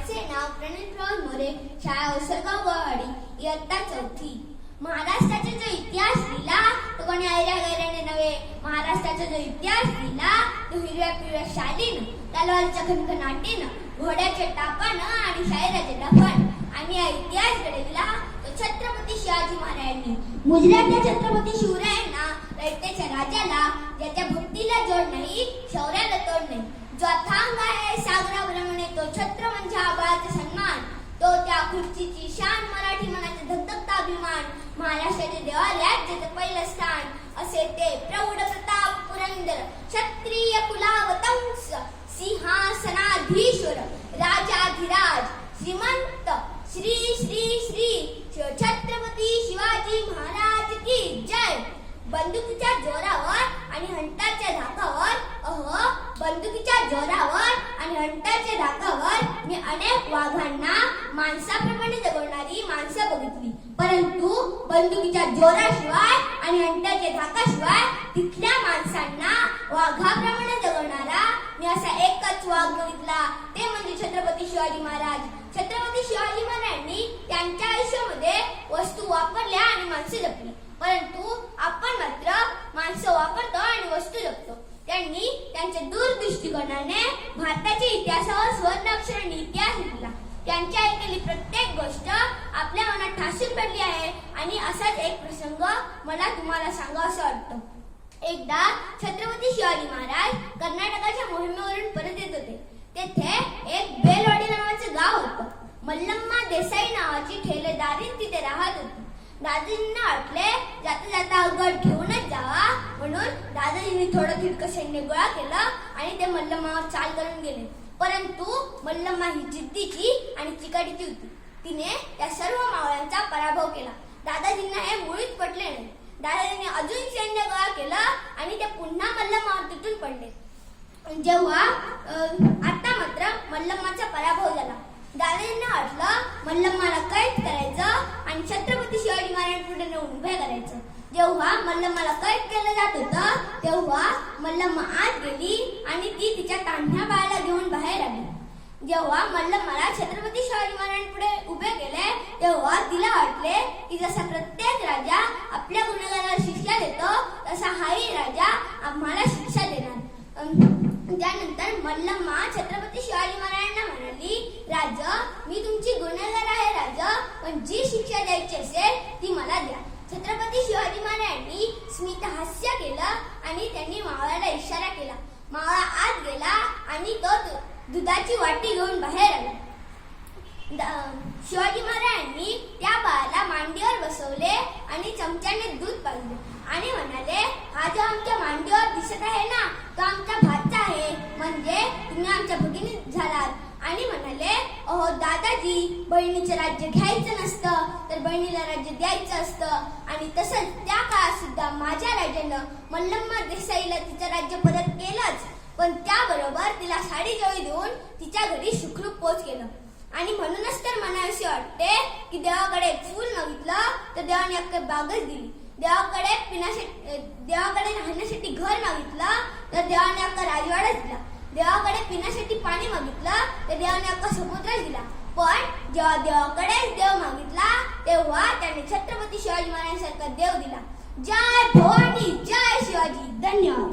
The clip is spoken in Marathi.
माझे नाव प्रणित मोरे, शाळा उसळगाव गोवाडी, इयत्ता चौथी. महाराष्ट्राचा जो इतिहास लिहिला तो कोणी ऐऱ्या गैऱ्याने नव्हे. महाराष्ट्राचा जो इतिहास लिहिला तो हिरव्या पिवळ्या शालीनं, तलवारीच्या खणखणाटीनं, घोड्याच्या टापानं आणि शाहिराचे डफण. आणि हा इतिहास घडविला तो छत्रपती शिवाजी महाराजांनी. मुजऱ्याच्या छत्रपती शिवरायांना, रयतेच्या राजाला, ज्याच्या भक्तीला जोड नाही, शौर्याला तोड नाही, जो अथांग आहे सागराप्रमाणे तो छत्र म्हणजे आबाळाचा सन्मान, तो त्या खुर्चीची शान, मराठी मनाचा धगधगता अभिमान, महाराष्ट्राच्या देवालयात ज्याचं पहिलं स्थान, असे ते प्रौढ प्रताप पुरंदर क्षत्रिय कुलावतंस सिंहासनाधीश्वर राजाधिराज श्रीमंत श्री श्री श्री छत्रपती शिवाजी महाराज की जय. बंदुकीच्या जोरावर आणि हंटाच्या धाकावर, बंदुकीच्या जोरावर आणि हंटाच्या धाकावर मी अनेक वाघांना माणसाप्रमाणे जगवणारी माणसं बघितली, परंतु बंदुकीच्या जोराशिवाय आणि हंटाच्या धाकाशिवाय तिथल्या माणसांना वाघाप्रमाणे जगवणारा मी असा एकच वाघ बघितला, ते म्हणजे छत्रपती शिवाजी महाराज. छत्रपती शिवाजी महाराजांनी त्यांच्या आयुष्यामध्ये वस्तू वापरल्या आणि माणसं जपली, परंतु आपण मात्र माणसं वापरतो आणि वस्तू जपतो. त्यांनी त्यांच्या दूरदृष्टिकोनाने भारताच्या इतिहासावर स्वर्णाक्षराने इतिहास लिहिला. त्यांच्या ऐकलेली प्रत्येक गोष्ट आपल्या मनात ठासून पडली आहे. आणि असाच एक प्रसंग मला तुम्हाला सांगावासा वाटतो. एकदा छत्रपती शिवाजी महाराज कर्नाटकाच्या मोहिमेवरून परत येत होते. तेथे एक बेलवाडी नावाचे गाव होतं. मल्लम्मा देसाई नावाची ठेलेदारीण तिथे राहत होती. दादाजींना वाटले जाता जाता अवघड घेऊनच जावा, म्हणून दादाजींनी थोडं तितकं सैन्य गोळा केलं आणि ते मल्लम्मावर चाल करून गेले. परंतु मल्लम्मा ही जिद्दीची आणि चिकाटीची होती. तिने त्या सर्व मावळ्यांचा पराभव केला. दादाजींना हे मुळीच पटले नाही. दादाजींनी अजून सैन्य गोळा केलं आणि ते पुन्हा मल्लम्मावर तुटून पडले. जेव्हा आता मात्र मल्लम्माचा पराभव झाला. दादाजींना वाटलं मल्लम्माला कैद करायचं आणि छत्रपती शिवाजी महाराजांपुढे नेऊन उभे करायचं. जेव्हा मल्लम्माला कैद केलं जात होतं तेव्हा मल्लम्मा आत गेली आणि ती तिच्या तान्ह्या बाळाला घेऊन बाहेर आली. जेव्हा मल्लम्माला छत्रपती शिवाजी महाराजांपुढे उभे केले तेव्हा तिला वाटले की जसा प्रत्येक राजा आपल्या गुन्हेगाराला शिक्षा देतो तसा हाही राजा आम्हाला शिक्षा देणार. त्यानंतर मल्लम्मा छत्रपती शिवाजी महाराजांना म्हणाली, राजा मी तुमची गुन्हेगार आहे राजा, पण जी शिक्षा द्यायची असेल ती मला द्या. छत्रपती शिवाजी महाराजांनी स्मित हास्य केलं आणि त्यांनी मावळ्याला इशारा केला. मावळा आत गेला आणि तो दुधाची वाटी घेऊन बाहेर आला. शिवाजी महाराजांनी त्या बाळाला मांडीवर बसवले आणि चमच्याने दूध पाजले आणि म्हणाले, हा जो आमच्या मांडीवर दिसत आहे ना तो आमचा भाचा आहे, म्हणजे तुम्ही आमच्या भगिनी झालात. आणि म्हणाले, अहो दादाजी, बहिणीचं राज्य घ्यायचं नसतं तर बहिणीला राज्य द्यायचं असतं. आणि तसंच त्या काळात सुद्धा माझ्या राजानं मल्लम्मा देसाईला तिचं राज्य परत केलंच, पण त्याबरोबर तिला साडी जवळ देऊन तिच्या घरी सुखरूप पोच केलं. आणि म्हणूनच तर मला असे वाटते की देवाकडे फूल मागितलं तर देवाने अख्खी बागच दिली. देवाकडे राहण्यासाठी घर मागितलं तर देवाने अख्खा राजवाडाच दिला. देवाकडे पिण्यासाठी पाणी मागितलं तर देवाने अख्खा समुद्रच दिला. पण जेव्हा देवाकडेच देव मागितला तेव्हा त्याने छत्रपती शिवाजी महाराजांसारखा देव दिला. जय भवानी, जय शिवाजी. धन्यवाद.